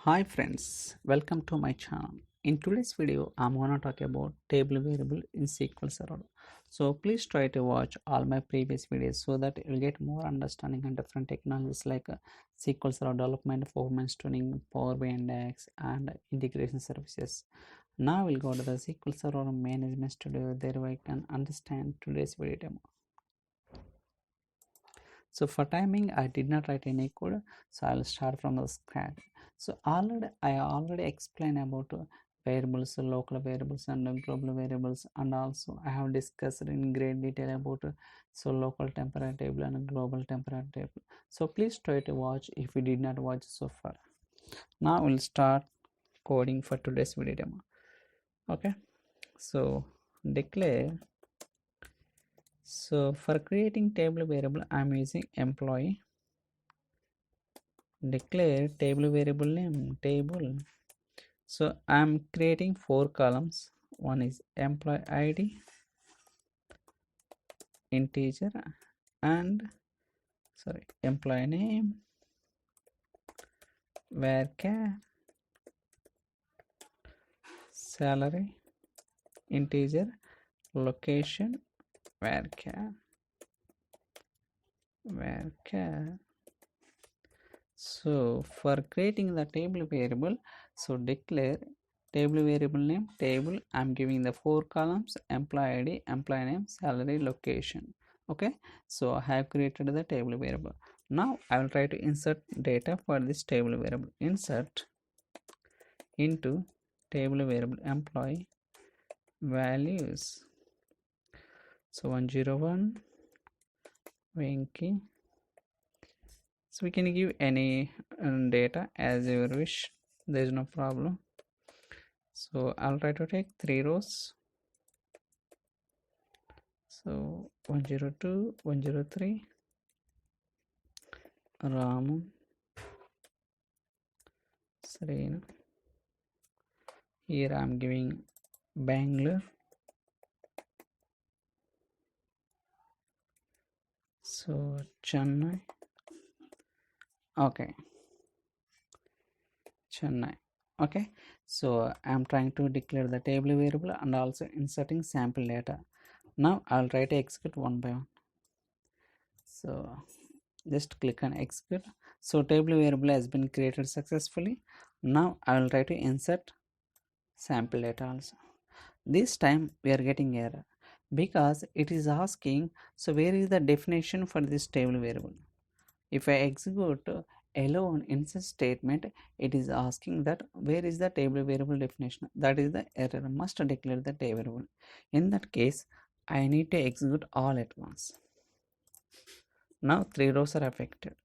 Hi friends, welcome to my channel. In today's video, I'm gonna talk about table variable in SQL Server. So please try to watch all my previous videos so that you'll get more understanding on different technologies like SQL Server development, performance tuning, Power BI index, and integration services. Now we'll go to the SQL Server Management Studio. There we can understand today's video demo. So for timing, I did not write any code, so I'll start from the scratch. So I already explained about variables, local variables and global variables, and also I have discussed in great detail about so local temperature table and global temperature table. So please try to watch if you did not watch so far. Now we'll start coding for today's video demo. Okay, so declare. So for creating table variable, I'm using employee. Declare table variable name table. So I'm creating 4 columns. One is employee ID, integer, and employee name, varchar, salary, integer, location, varchar. So for creating the table variable, so declare table variable name table. I'm giving the 4 columns: employee ID, employee name, salary, location. Okay, so I have created the table variable. Now I will try to insert data for this table variable. Insert into table variable employee values. So 101 Venki. So we can give any data as you wish, there is no problem. So I'll try to take 3 rows. So 102, 103, Ramu, Serena. Here I'm giving Bangalore. So Chennai. Okay, Chennai. Okay, so I'm trying to declare the table variable and also inserting sample data. Now I'll try to execute one by one. So just click on execute. So table variable has been created successfully. Now I will try to insert sample data also. This time we are getting error because it is asking, so where is the definition for this table variable? If I execute alone insert statement, it is asking that where is the table variable definition. That is the error, must declare the table variable. In that case, I need to execute all at once. Now 3 rows are affected.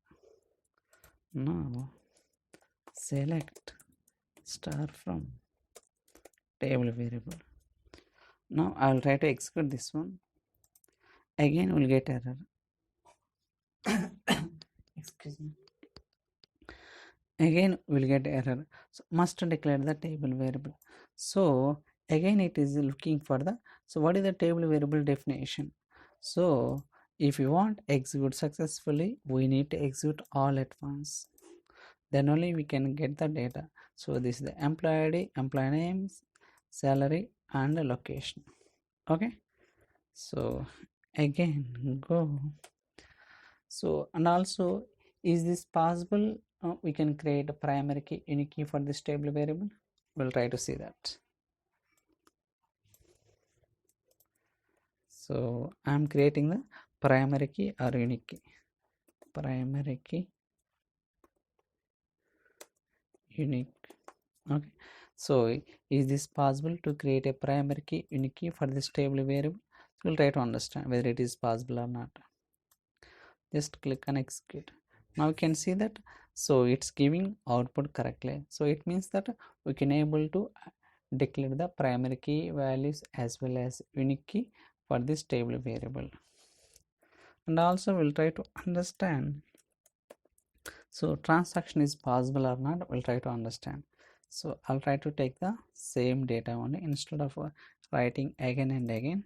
Now select star from table variable. Now I will try to execute this one. Again we'll get error. Excuse me. Again we'll get error. So must declare the table variable. So again it is looking for the, so what is the table variable definition? So if you want execute successfully, we need to execute all at once, then only we can get the data. So this is the employee ID, employee names, salary, and the location. Okay, so again go. So and also, is this possible? We can create a primary key, unique key for this table variable. We'll try to see that. So I'm creating the primary key or unique key. Primary key, unique. Okay, so is this possible to create a primary key, unique key for this table variable? We'll try to understand whether it is possible or not. Just click on execute. Now you can see that, so it's giving output correctly. So it means that we can able to declare the primary key values as well as unique key for this table variable. And also we'll try to understand, so transaction is possible or not, we'll try to understand. So I'll try to take the same data only instead of writing again and again.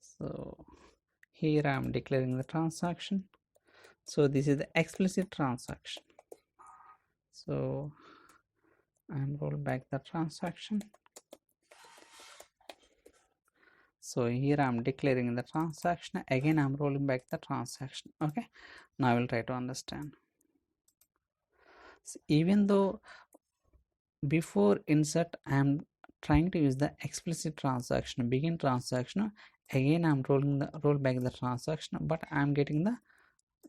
So here I am declaring the transaction. So this is the explicit transaction. So and roll back the transaction. So here I'm declaring the transaction, again I'm rolling back the transaction. Okay, now I will try to understand. So even though before insert I'm trying to use the explicit transaction, begin transaction, again I'm roll back the transaction, but I'm getting the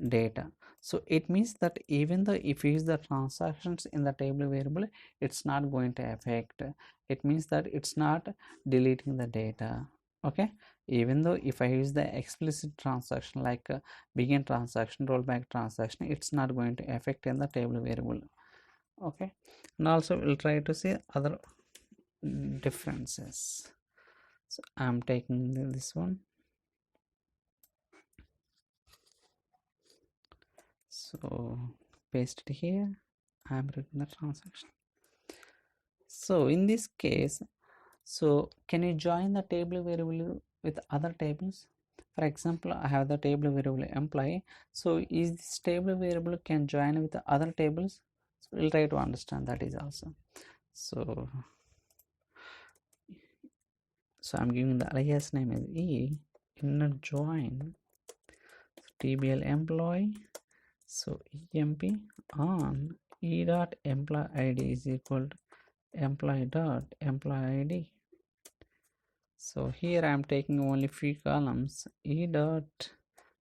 data. So it means that even though if you use the transactions in the table variable, it's not going to affect. It means that it's not deleting the data. Okay, even though if I use the explicit transaction like begin transaction, rollback transaction, it's not going to affect in the table variable. Okay, and also we'll try to see other differences. So I'm taking this one. So paste it here. I'm writing the transaction. So in this case, so can you join the table variable with other tables? For example, I have the table variable employee. So is this table variable can join with the other tables? So we'll try to understand that is also. So I'm giving the alias name as e inner join tbl employee. So emp on e dot employee id is equal to employee dot employee id. So here I am taking only few columns, e dot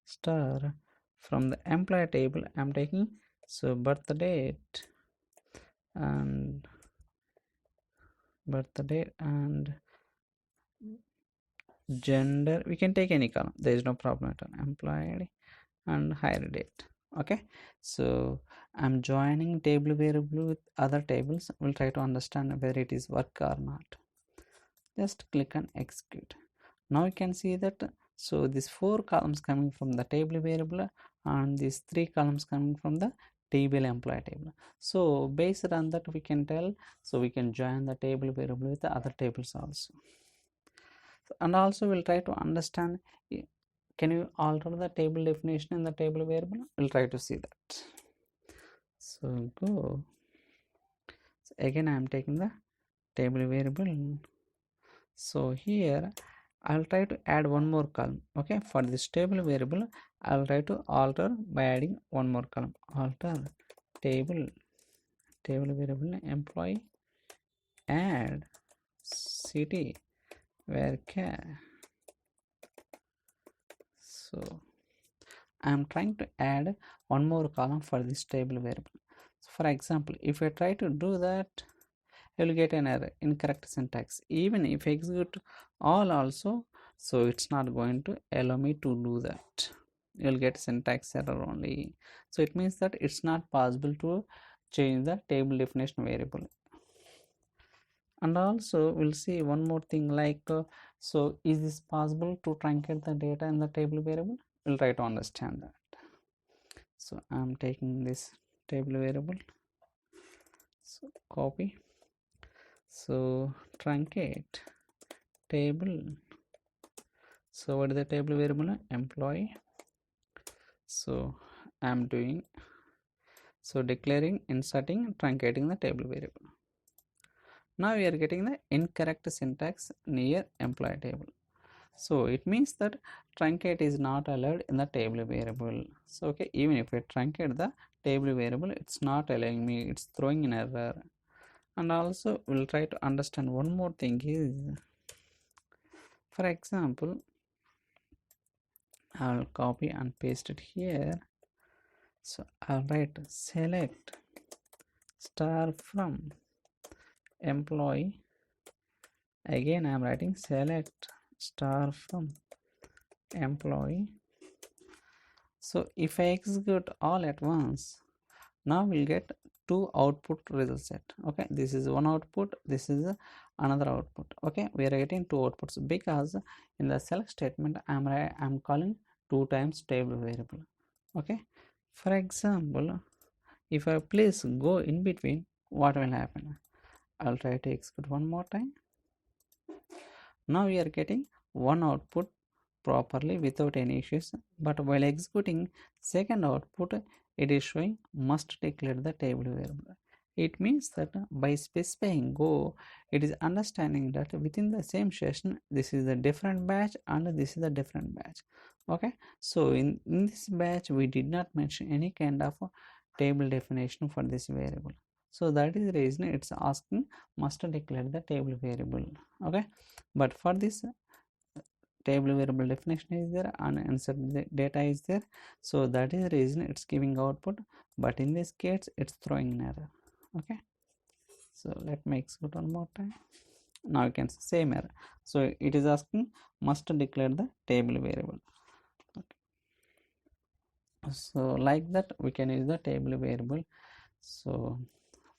star from the employee table I am taking. So birth date and gender, we can take any column, there is no problem at all. Employee ID and hire date. Okay, so I'm joining table variable with other tables. We'll try to understand whether it is work or not. Just click on execute. Now you can see that so these 4 columns coming from the table variable and these 3 columns coming from the table employee table. So based on that we can tell, so we can join the table variable with the other tables also. And also we'll try to understand, can you alter the table definition in the table variable? We'll try to see that. So go. So again I am taking the table variable. So here I'll try to add one more column. Okay, for this table variable I'll try to alter by adding one more column. Alter table variable employee add city varchar. So I'm trying to add one more column for this table variable. So for example, if I try to do that, you will get an error, incorrect syntax. Even if I execute all also, so it's not going to allow me to do that. You'll get syntax error only. So it means that it's not possible to change the table definition variable. And also we'll see one more thing like so is this possible to truncate the data in the table variable? We'll try to understand that. So I'm taking this table variable, so copy, so truncate table. So what is the table variable? Employee. So I'm doing, so declaring, inserting, truncating the table variable. Now we are getting the incorrect syntax near employee table. So it means that truncate is not allowed in the table variable. So okay, even if I truncate the table variable, it's not allowing me, it's throwing an error. And also we'll try to understand one more thing is, for example, I'll copy and paste it here. So I'll write select star from employee. Again I'm writing select star from employee. So if I execute all at once, now we'll get 2 output result set. Okay, this is one output, this is another output. Okay, we are getting 2 outputs because in the select statement I'm calling 2 times table variable. Okay, for example, if I place go in between, what will happen? I'll try to execute one more time. Now we are getting one output properly without any issues, but while executing second output, it is showing must declare the table variable. It means that by specifying go, it is understanding that within the same session, this is a different batch and this is a different batch. Okay, so in this batch, we did not mention any kind of table definition for this variable. So that is the reason it's asking must declare the table variable. Okay, but for this table variable definition is there and insert the data is there, so that is the reason it's giving output, but in this case it's throwing an error. Okay, so let me execute one more time. Now you can see same error, so it is asking must declare the table variable. Okay. So like that we can use the table variable. So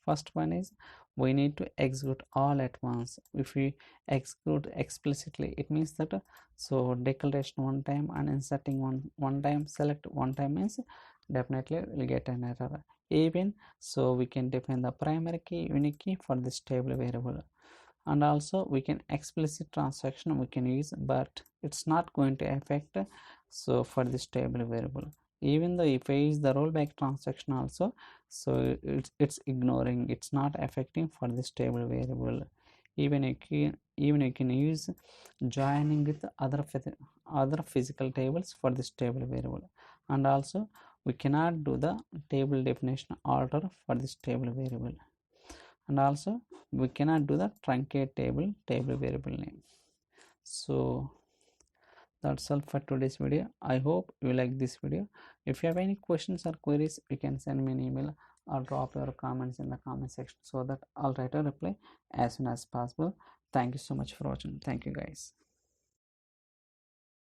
first one is we need to execute all at once. If we execute explicitly, it means that so declaration one time and inserting one time, select one time means definitely we'll get an error. Even so we can define the primary key, unique key for this table variable, and also we can explicit transaction we can use, but it's not going to affect so for this table variable. Even though if I use the rollback transaction also, so it's ignoring, it's not affecting for this table variable. Even you can use joining with other physical tables for this table variable, and also we cannot do the table definition alter for this table variable, and also we cannot do the truncate table variable name. So that's all for today's video. I hope you like this video. If you have any questions or queries, you can send me an email or drop your comments in the comment section so that I'll try to reply as soon as possible. Thank you so much for watching. Thank you guys.